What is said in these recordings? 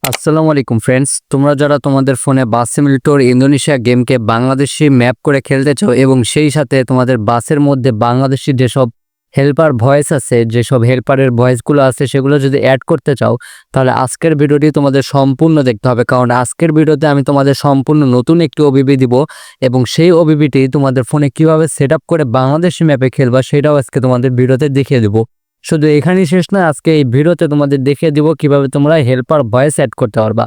আসসালামু আলাইকুম ফ্রেন্ডস, তোমরা যারা তোমাদের ফোনে বাস সিমুলেটর ইন্দোনেশিয়া গেমকে বাংলাদেশি ম্যাপ করে খেলতেছো এবং সেই সাথে তোমাদের বাসের মধ্যে বাংলাদেশি যেসব হেল্পার ভয়েস আছে, যেসব হেল্পারের ভয়েসগুলো আছে সেগুলো যদি অ্যাড করতে চাও, তাহলে আজকের ভিডিওটি তোমাদের সম্পূর্ণ দেখতে হবে। কারণ আজকের ভিডিওতে আমি তোমাদের সম্পূর্ণ নতুন একটি ওবিবি দিব এবং সেই ওবিবিটি তোমাদের ফোনে কিভাবে সেট আপ করে বাংলাদেশি ম্যাপে খেলবা সেটাও আজকে তোমাদের ভিডিওতে দেখিয়ে দেবো। শুধু এখানেই শেষ না, আজকে এই ভিডিওতে তোমাদের দেখিয়ে দিব কিভাবে তোমরা হেল্পার ভয়েস অ্যাড করতে পারবা।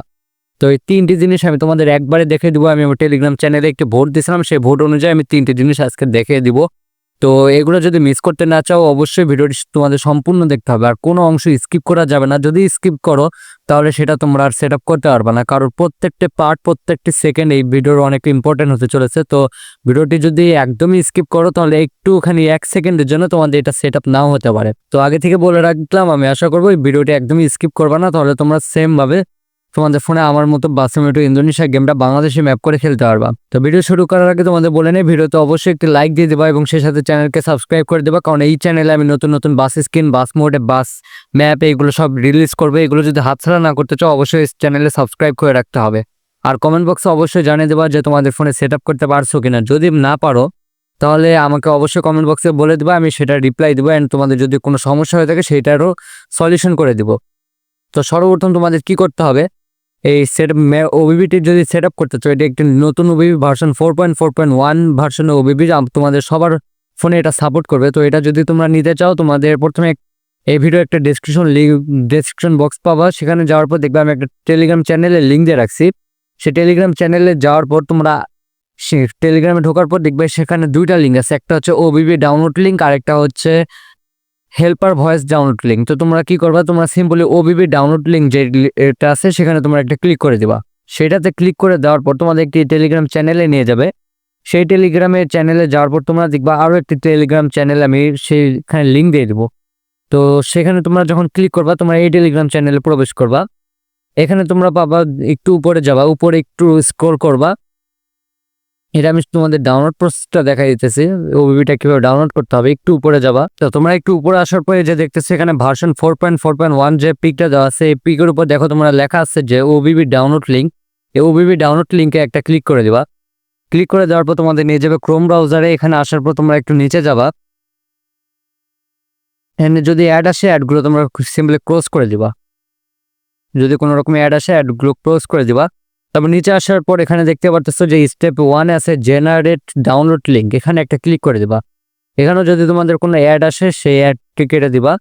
তো এই তিনটি জিনিস আমি তোমাদের একবারে দেখিয়ে দিব। আমি আমার টেলিগ্রাম চ্যানেলে একটি ভোট দিয়েছিলাম, সেই ভোট অনুযায়ী আমি তিনটি জিনিস আজকে দেখিয়ে দিব। তো এগুলো যদি মিস করতে না চাও অবশ্যই ভিডিওটি তোমাদের সম্পূর্ণ দেখতে হবে, আর কোনো অংশ স্কিপ করা যাবে না। যদি স্কিপ করো তাহলে সেটা তোমরা আর সেট আপ করতে পারবে না, কারণ প্রত্যেকটি পার্ট প্রত্যেকটি সেকেন্ড এই ভিডিওর অনেক ইম্পর্টেন্ট হতে চলেছে। তো ভিডিওটি যদি একদমই স্কিপ করো তাহলে একটুখানি 1 সেকেন্ডের জন্য তোমাদের এটা সেট আপ নাও হতে পারে। তো আগে থেকে বলে রাখলাম, আমি আশা করবো এই ভিডিওটি একদমই স্কিপ করবে না, তাহলে তোমরা সেম ভাবে তোমাদের ফোনে আমার মতো বাস সিমুলেটর ইন্দোনেশিয়া গেমটা বাংলাদেশে ম্যাপ করে খেলতে পারবা। তো ভিডিও শুরু করার আগে তোমাদের বলে নেই, ভিডিওতে অবশ্যই একটি লাইক দিয়ে দেবা এবং সেই সাথে চ্যানেলকে সাবস্ক্রাইব করে দেবা, কারণ এই চ্যানেলে আমি নতুন নতুন বাস স্কিন, বাস মোডে, বাস ম্যাপ এগুলো সব রিলিজ করবে। এগুলো যদি হাতছাড়া না করতে চাও অবশ্যই চ্যানেলে সাবস্ক্রাইব করে রাখতে হবে। আর কমেন্ট বক্সে অবশ্যই জানিয়ে দেবা যে তোমাদের ফোনে সেট আপ করতে পারছো কিনা। যদি না পারো তাহলে আমাকে অবশ্যই কমেন্ট বক্সে বলে দেবা, আমি সেটা রিপ্লাই দেবো অ্যান্ড তোমাদের যদি কোনো সমস্যা হয়ে থাকে সেইটারও সলিউশন করে দিব। তো সর্বপ্রথম তোমাদের কি করতে হবে, এই ওবিবিটি যদি সেট আপ করতে চাও, এটা একটি নতুন ওবিবি ভার্সন 4.4.1 ভার্সনের ওবিবি, তোমাদের সবার ফোনে এটা সাপোর্ট করবে। তো এটা যদি তোমরা নিতে চাও তোমাদের প্রথমে এই ভিডিও একটা ডেসক্রিপশন বক্স পাবা, সেখানে যাওয়ার পর দেখবে আমি একটা টেলিগ্রাম চ্যানেলের লিঙ্ক দিয়ে রাখছি। সেই টেলিগ্রাম চ্যানেলে যাওয়ার পর তোমরা টেলিগ্রামে ঢোকার পর দেখবে সেখানে দুইটা লিঙ্ক আছে, একটা হচ্ছে ওবিবি ডাউনলোড লিঙ্ক আর একটা হচ্ছে হেল্পার ভয়েস ডাউনলোড লিঙ্ক। তো তোমরা কি করবা, তোমরা সিম্পলি ওবিবি ডাউনলোড লিঙ্ক যে এটা আছে সেখানে তোমরা একটা ক্লিক করে দিবা। সেটাতে ক্লিক করে দেওয়ার পর তোমাদের একটি টেলিগ্রাম চ্যানেলে নিয়ে যাবে। সেই টেলিগ্রামের চ্যানেলে যাওয়ার পর তোমরা দেখবা আরও একটি টেলিগ্রাম চ্যানেল আমি সেইখানে লিঙ্ক দিয়ে দেবো। তো সেখানে তোমরা যখন ক্লিক করবা তোমরা এই টেলিগ্রাম চ্যানেলে প্রবেশ করবা। এখানে তোমরা পাবা, একটু উপরে যাবা, উপরে একটু স্ক্রল করবা। এটা আমি তোমাদের ডাউনলোড প্রসেসটা দেখাই দিতেছি, ওবিবিটা কিভাবে ডাউনলোড করতে হবে। একটু উপরে যাবা, তো তোমরা একটু উপরে আসার পরে যে দেখতেছি এখানে ভার্সন 4.4.1 যে পিকটা দেওয়া আছে, এই পিকের উপর দেখো তোমরা লেখা আছে যে ওবিবি ডাউনলোড লিঙ্ক। এই ওবিবি ডাউনলোড লিঙ্কে একটা ক্লিক করে দিবা। ক্লিক করে দেওয়ার পর তোমাদের নিয়ে যাবে ক্রোম ব্রাউজারে। এখানে আসার পর তোমরা একটু নিচে যাবা, এখানে যদি অ্যাড আসে অ্যাডগুলো তোমরা সিম্পলি ক্লোজ করে দিবা। যদি কোনো রকম অ্যাড আসে অ্যাডগুলো ক্লোজ করে দিবা। তারপর নিচে আসার পর এখানে দেখতে পারতেছো যে স্টেপ 1 আছে জেনারেট ডাউনলোড লিঙ্ক, এখানে একটা ক্লিক করে দিবা। এখানেও যদি তোমাদের কোনো অ্যাড আসে সেই অ্যাডটি কেটে দিবা।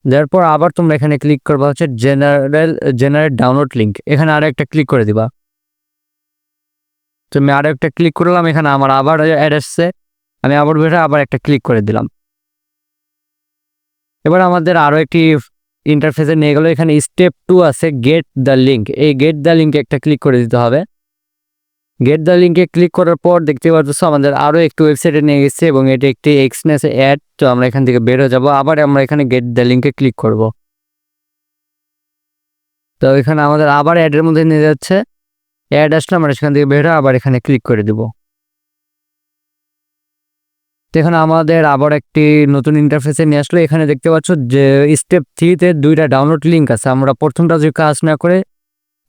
দেওয়ার পর আবার তোমরা এখানে ক্লিক করবা হচ্ছে জেনারেট ডাউনলোড লিঙ্ক, এখানে আরো একটা ক্লিক করে দিবা। তুমি আরো একটা ক্লিক করলাম, এখানে আমার আবার অ্যাড আসছে, আমি আবার বেরো আবার একটা ক্লিক করে দিলাম। এবার আমাদের আরো একটি ইন্টারফেসে নিয়ে গেল। এখানে স্টেপ 2 আছে গেট দ্য লিঙ্ক, এই গেট দ্য লিঙ্কে একটা ক্লিক করে দিতে হবে। গেট দ্য লিঙ্কে ক্লিক করার পর দেখতে পাচ্ছ আমাদের আরও একটি ওয়েবসাইটে নিয়ে গেছে এবং এটি একটি এক্সনেস অ্যাড। তো আমরা এখান থেকে বের হয়ে যাবো, আবার আমরা এখানে গেট দ্য লিঙ্কে ক্লিক করব। তো এখানে আমাদের আবার অ্যাডের মধ্যে নিয়ে যাচ্ছে, অ্যাড আসলে আমরা সেখান থেকে বের হয়ে আবার এখানে ক্লিক করে দেব। তো এখানে আমাদের আবার একটি নতুন ইন্টারফেসে নিয়ে আসলো। এখানে দেখতে পাচ্ছ যে স্টেপ 3-তে দুইটা ডাউনলোড লিঙ্ক আছে। আমরা প্রথমটা যদি কাজ না করে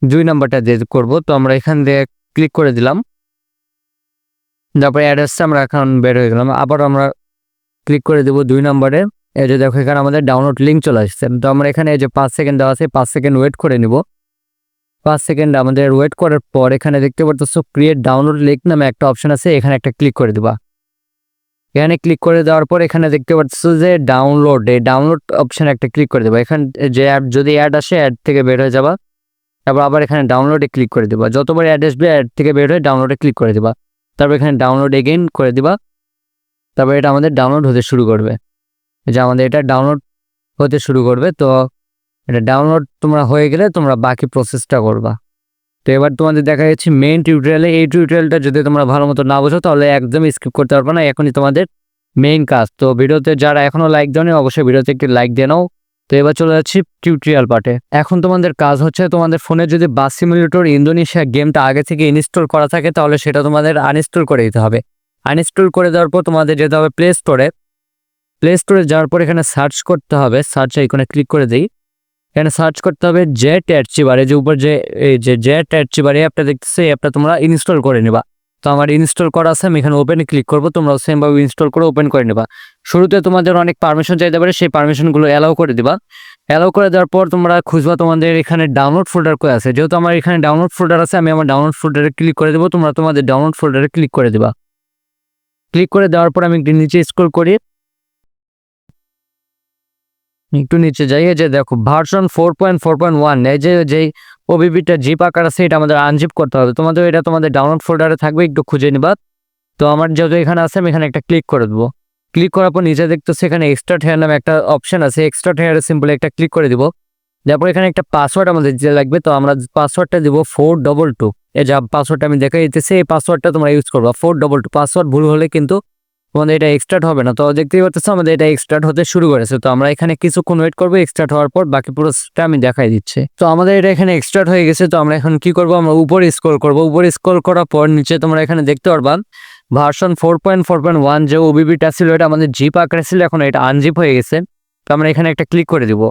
2 নাম্বারটা দিয়ে করবো। তো আমরা এখান দিয়ে ক্লিক করে দিলাম, তারপরে অ্যাড আসছে, আমরা এখন বের হয়ে গেলাম। আবার আমরা ক্লিক করে দেবো 2 নম্বরে। এই যে দেখো এখানে আমাদের ডাউনলোড লিঙ্ক চলে আসছে। তো আমরা এখানে এই যে 5 সেকেন্ড দেওয়া আছে, 5 সেকেন্ড ওয়েট করে নিব। 5 সেকেন্ড আমাদের ওয়েট করার পর এখানে দেখতে পারতেছো ক্রিয়েট ডাউনলোড লিঙ্ক নামে একটা অপশন আছে, এখানে একটা ক্লিক করে দিবা। এখানে ক্লিক করে দেওয়ার পর এখানে দেখতে পাচ্ছ যে ডাউনলোড, এই ডাউনলোড অপশানে একটা ক্লিক করে দেবা। এখানে যে অ্যাড যদি অ্যাড আসে অ্যাড থেকে বের হয়ে যাবা, তারপর আবার এখানে ডাউনলোডে ক্লিক করে দেবা। যতবার অ্যাড আসবে অ্যাড থেকে বের হয়ে ডাউনলোডে ক্লিক করে দিবা। তারপর এখানে ডাউনলোড এগেইন করে দিবা। তারপর এটা আমাদের ডাউনলোড হতে শুরু করবে, যে আমাদের এটা ডাউনলোড হতে শুরু করবে। তো এটা ডাউনলোড তোমরা হয়ে গেলে তোমরা বাকি প্রসেসটা করবা। তো এবার তোমাদের দেখা যাচ্ছে মেইন টিউটোরিয়ালে। এই টিউটোরিয়ালটা যদি তোমরা ভালো মতো না বোঝো তাহলে একদম স্কিপ করতে পারবে না, এখনই তোমাদের মেইন কাজ। তো ভিডিওতে যারা এখনও লাইক দেওনি অবশ্যই ভিডিওতে একটি লাইক দিয়ে নাও। তো এবার চলে যাচ্ছি টিউটোরিয়াল পার্টে। এখন তোমাদের কাজ হচ্ছে, তোমাদের ফোনে যদি বাস সিমুলেটর ইন্দোনেশিয়া গেমটা আগে থেকে ইনস্টল করা থাকে তাহলে সেটা তোমাদের আনইনস্টল করে দিতে হবে। আনইনস্টল করে দেওয়ার পর তোমাদের যেতে হবে প্লে স্টোরে। প্লে স্টোরে যাওয়ার পর এখানে সার্চ করতে হবে, সার্চ আইকনে ক্লিক করে দিই। এখানে সার্চ করতে হবে জেট অ্যাচিভার, এই যে উপর যে জেট অ্যাচিভার এই অ্যাপটা দেখতেছো, এই অ্যাপটা তোমরা ইনস্টল করে নিবা। তো আমার ইনস্টল করা আছে, আমি এখানে ওপেনে ক্লিক করবো, তোমরা সেমভাবে ইনস্টল করে ওপেন করে নেবা। শুরুতে তোমাদের অনেক পারমিশন চাইতে পারে, সেই পারমিশনগুলো অ্যালাউ করে দিবা। অ্যালাউ করে দেওয়ার পর তোমরা খুঁজবা তোমাদের এখানে ডাউনলোড ফোল্ডার কই আছে। যেহেতু আমার এখানে ডাউনলোড ফোল্ডার আছে, আমি আমার ডাউনলোড ফোল্ডারে ক্লিক করে দেবো, তোমরা তোমাদের ডাউনলোড ফোল্ডারে ক্লিক করে দিবা। ক্লিক করে দেওয়ার পর আমি একটু নিচে স্ক্রল করি, একটু নিচে যাই, এই যে দেখো ভার্সন 4.4.1, এই যেই ওবিবিটা জিপ আকার আছে এটা আমাদের আনজিপ করতে হবে। তোমাদের এটা তোমাদের ডাউনলোড ফোল্ডারে থাকবে, একটু খুঁজে নিবা। তো আমার যেহেতু এখানে আছে, আমি এখানে একটা ক্লিক করে দেবো। ক্লিক করার পর নিচে দেখতেছি এখানে এক্সট্রা হেয়ার নামে একটা অপশন আছে, এক্সট্রা হেয়ারে সিম্পলি একটা ক্লিক করে দিব। তারপর এখানে একটা পাসওয়ার্ড আমাদের দিতে লাগবে, তো আমরা পাসওয়ার্ডটা দিব 422। এই যে পাসওয়ার্ডটা আমি দেখা দিতেছি, এই পাসওয়ার্ডটা তোমরা ইউজ করবা 422। পাসওয়ার্ড ভুল হলে কিন্তু তোমাদের এটা এক্সট্রাক্ট হবে না। তো দেখতেই পাচ্ছ আমাদের এটা এক্সট্রাক্ট হতে শুরু করেছে। তো আমরা এখানে কিছুক্ষণ ওয়েট করবো, এক্সট্রাক্ট হওয়ার পর বাকি পুরোটা আমি দেখাই দিচ্ছি। তো আমাদের এটা এখানে এক্সট্রাক্ট হয়ে গেছে। তো আমরা এখন কি করবো, আমরা উপরে স্ক্রল করবো। উপরে স্ক্রল করার পর নিচে তোমরা এখানে দেখতে পারবা ভার্সন 4.4.1 যে ওবিবিটা ছিল এটা আমাদের জিপ আকারে ছিল, এখন এটা আনজিপ হয়ে গেছে। তো আমরা এখানে একটা ক্লিক করে দিব।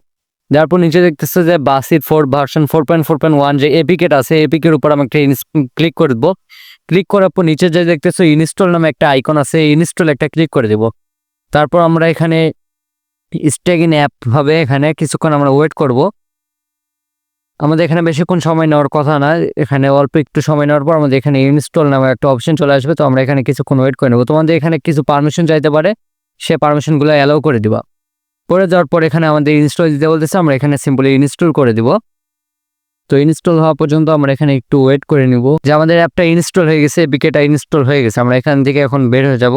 তারপর নিচে দেখতেছে যে বাসির ভার্সন 4.4.1 যে এপিকেট আছে, এপিকের উপর আমি একটা ক্লিক করে দেবো। ক্লিক করার পর নিচে যে দেখতেছো ইনস্টল নামে একটা আইকন আছে, ইনস্টল একটা ক্লিক করে দেব। তারপর আমরা এখানে স্টেক ইন অ্যাপ ভাবে এখানে কিছুক্ষণ আমরা ওয়েট করব। আমাদের এখানে বেশিক্ষণ সময় নেওয়ার কথা না, এখানে অল্প একটু সময় নেওয়ার পর আমাদের এখানে ইনস্টল নামে একটা অপশন চলে আসবে। তো আমরা এখানে কিছুক্ষণ ওয়েট করে নেব। তোমাদের এখানে কিছু পারমিশন চাইতে পারে, সে পারমিশনগুলো অ্যালাউ করে দিবা। করে দেওয়ার পর এখানে আমাদের ইনস্টল দিতে বলতেছে, আমরা এখানে সিম্পলি ইনস্টল করে দিব। তো ইনস্টল হওয়া পর্যন্ত আমরা এখানে একটু ওয়েট করে নিব। যে আমাদের অ্যাপটা ইনস্টল হয়ে গেছে, এপিকেটা ইনস্টল হয়ে গেছে, আমরা এখান থেকে এখন বের হয়ে যাব।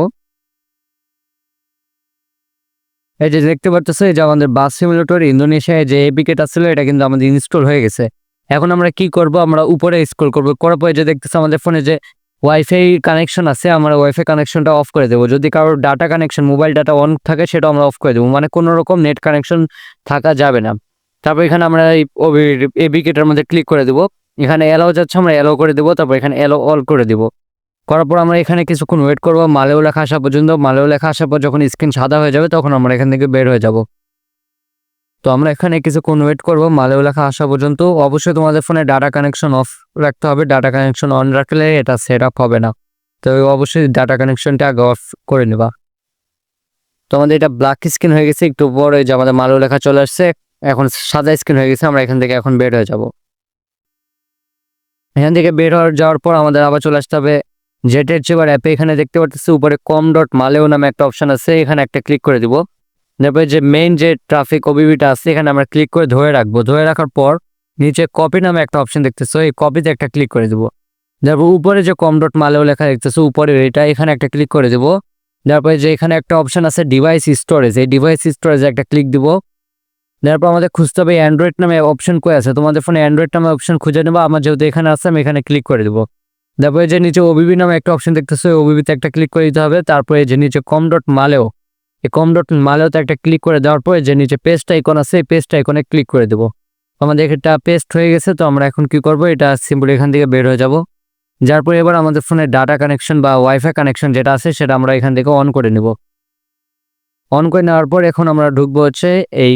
এই যে দেখতে পাচ্ছেন এই যে আমাদের বাস সিমুলেটর ইন্দোনেশিয়ায় যে এপিকেটা ছিল এটা কিন্তু আমাদের ইনস্টল হয়ে গেছে। এখন আমরা কি করব, আমরা উপরে স্ক্রল করব। করার পরে যে দেখতেছে আমাদের ফোনে যে ওয়াইফাই কানেকশন আছে, আমরা ওয়াইফাই কানেকশনটা অফ করে দেবো। যদি কারোর data connection mobile data on থাকে সেটা আমরা অফ করে দেবো, মানে কোনো রকম নেট কানেকশন থাকা যাবে না। তারপর এখানে আমরা এই এপিকেটার মধ্যে ক্লিক করে দেবো। এখানে অ্যালাও যাচ্ছে, আমরা অ্যালাও করে দেবো। তারপর এখানে অ্যালাও অল করে দেবো। করার পর আমরা এখানে কিছুক্ষণ ওয়েট করবো মালেও লেখা আসা পর্যন্ত। মালেও লেখা আসার পর যখন স্ক্রিন সাদা হয়ে যাবে তখন আমরা এখান থেকে বের হয়ে যাব। তো আমরা এখানে কিছুক্ষণ ওয়েট করবো মালেও লেখা আসা পর্যন্ত। অবশ্যই তোমাদের ফোনে ডাটা কানেকশন অফ রাখতে হবে, ডাটা কানেকশন অন রাখলে এটা সেট আপ হবে না। তো অবশ্যই ডাটা কানেকশনটা আগে অফ করে নেবা। তো আমাদের এটা ব্ল্যাক স্ক্রিন হয়ে গেছে, একটু বড় যে আমাদের মালেও লেখা চলে আসছে, এখন সাদা স্ক্রিন হয়ে গেছে। আমরা এখান থেকে এখন বের হয়ে যাব। এখান থেকে বের হয়ে যাওয়ার পর আমাদের আবার চলে আসতে হবে জেটের চেবার অ্যাপে। এখানে দেখতে পাচ্ছি উপরে com.maleo নামে একটা অপশন আছে, এখানে একটা ক্লিক করে দিব। তারপরে যে মেইন যে ট্রাফিক ওবিবিটা আছে এখানে আমরা ক্লিক করে ধরে রাখবো। ধরে রাখার পর নিচে কপি নামে একটা অপশন দেখতেছো, এই কপিতে একটা ক্লিক করে দিব। তারপর উপরে যে com.maleo লেখা দেখতেছো উপরে এটা, এখানে একটা ক্লিক করে দিব। তারপরে যে এখানে একটা অপশন আছে ডিভাইস স্টোরেজ, এই ডিভাইস স্টোরেজে একটা ক্লিক দিব। তারপর আমাদের খুঁজতে হবে অ্যান্ড্রয়েড নামে অপশন কই আছে, তোমাদের ফোনে অ্যান্ড্রয়েড নামে অপশন খুঁজে নেবো। আমার যেহেতু এখানে আছে আমি এখানে ক্লিক করে দেবো। তারপরে যে নিচে ওবিবি নামে একটা অপশন দেখতেছো, ওবিবিতে একটা ক্লিক করে দিতে হবে। তারপরে যে নিচে com.maleo, এই com.maleoতে একটা ক্লিক করে দেওয়ার পরে যে নিচে পেস্ট আইকন আছে, এই পেস্ট আইকনে ক্লিক করে দেবো। আমাদের এটা পেস্ট হয়ে গেছে। তো আমরা এখন কি করব, এটা সিম্পলি এখান থেকে বের হয়ে যাব। যার পরে এবার আমাদের ফোনে ডাটা কানেকশন বা ওয়াইফাই কানেকশন যেটা আছে সেটা আমরা এখান থেকে অন করে নেব। অন করে নেওয়ার পর এখন আমরা ঢুকবো হচ্ছে এই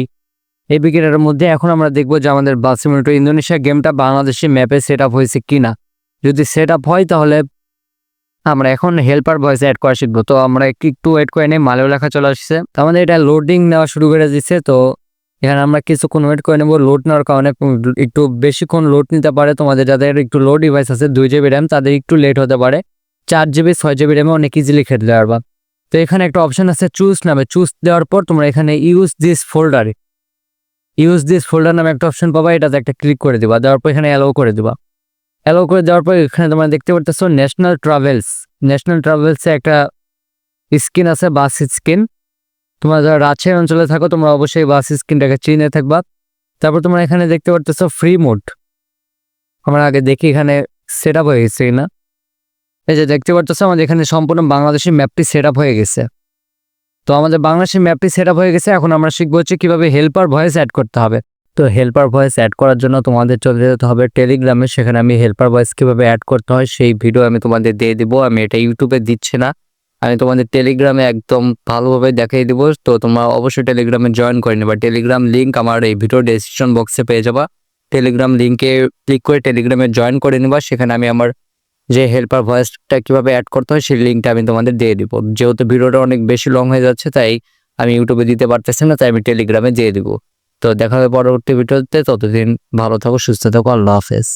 এপিকেটারের মধ্যে। এখন আমরা দেখবো যে আমাদের বাস সিমুলেটর ইন্দোনেশিয়া গেমটা বাংলাদেশি ম্যাপে সেট আপ হয়েছে কিনা। যদি সেট আপ হয় তাহলে আমরা এখন হেল্পার ভয়েস অ্যাড করা শিখবো। তো আমরা একটু ওয়েট করে নিই, মালেও লেখা চলে আসছে। তো আমাদের এটা লোডিং নেওয়া শুরু করে দিচ্ছে। তো এখানে আমরা কিছুক্ষণ ওয়েট করে নেবো। লোড নেওয়ার কারণে একটু বেশিক্ষণ লোড নিতে পারে। তোমাদের যাদের একটু লো ডিভাইস আছে 2 GB র্যাম তাদের একটু লেট হতে পারে। 4 GB 6 GB র্যামে অনেক ইজিলি খেতে পারবা। তো এখানে একটা অপশন আছে চুজ নামে, চুজ দেওয়ার পর তোমরা এখানে ইউজ দিস ফোল্ডার নামে একটা অপশন পাবা, এটাতে একটা ক্লিক করে দিবা। দেওয়ার পর এখানে অ্যালাউ করে দিবা। অ্যালাউ করে দেওয়ার পর এখানে তোমরা দেখতে পারতেছো ন্যাশনাল ট্রাভেলসে একটা স্ক্রিন আছে, বাস স্ক্রিন। তোমরা যারা রাজশাহী অঞ্চলে থাকো তোমরা অবশ্যই বাস স্ক্রিনটাকে চিনে থাকবা। তারপর তোমরা এখানে দেখতে পারতেছো ফ্রি মোড, আমরা আগে দেখি এখানে সেট আপ হয়ে গেছে কিনা। এই যে দেখতে পারতেছো আমাদের এখানে সম্পূর্ণ বাংলাদেশি ম্যাপটি সেট আপ হয়ে গেছে। তো আমাদের বাংলাদেশি ম্যাপটি সেট আপ হয়ে গেছে। এখন আমরা শিখবো হচ্ছে কিভাবে হেল্পার ভয়েস অ্যাড করতে হবে। তো হেল্পার ভয়েস অ্যাড করার জন্য তোমাদের চলে যেতে হবে টেলিগ্রামে, সেখানে আমি হেল্পার ভয়েস কীভাবে অ্যাড করতে হয় সেই ভিডিও আমি তোমাদের দিয়ে দেবো। আমি এটা ইউটিউবে দিচ্ছি না, আমি তোমাদের টেলিগ্রামে একদম ভালোভাবে দেখিয়ে দিব। তো তোমরা অবশ্যই টেলিগ্রামে জয়েন করে নেবা। টেলিগ্রাম লিঙ্ক আমার এই ভিডিও ডেসক্রিপশন বক্সে পেয়ে যাবা। টেলিগ্রাম লিঙ্কে ক্লিক করে টেলিগ্রামে জয়েন করে নিবা। সেখানে আমি আমার যে হেল্পার ভয়েসটা কীভাবে অ্যাড করতে হয় সেই লিঙ্কটা আমি তোমাদের দিয়ে দিব। যেহেতু ভিডিওটা অনেক বেশি লং হয়ে যাচ্ছে তাই আমি ইউটিউবে দিতে পারতেছি না, তাই আমি টেলিগ্রামে দিয়ে দিব। তো দেখা হবে পরবর্তী ভিডিওতে। ততদিন ভালো থাকো, সুস্থ থাকো, আল্লাহ হাফেজ।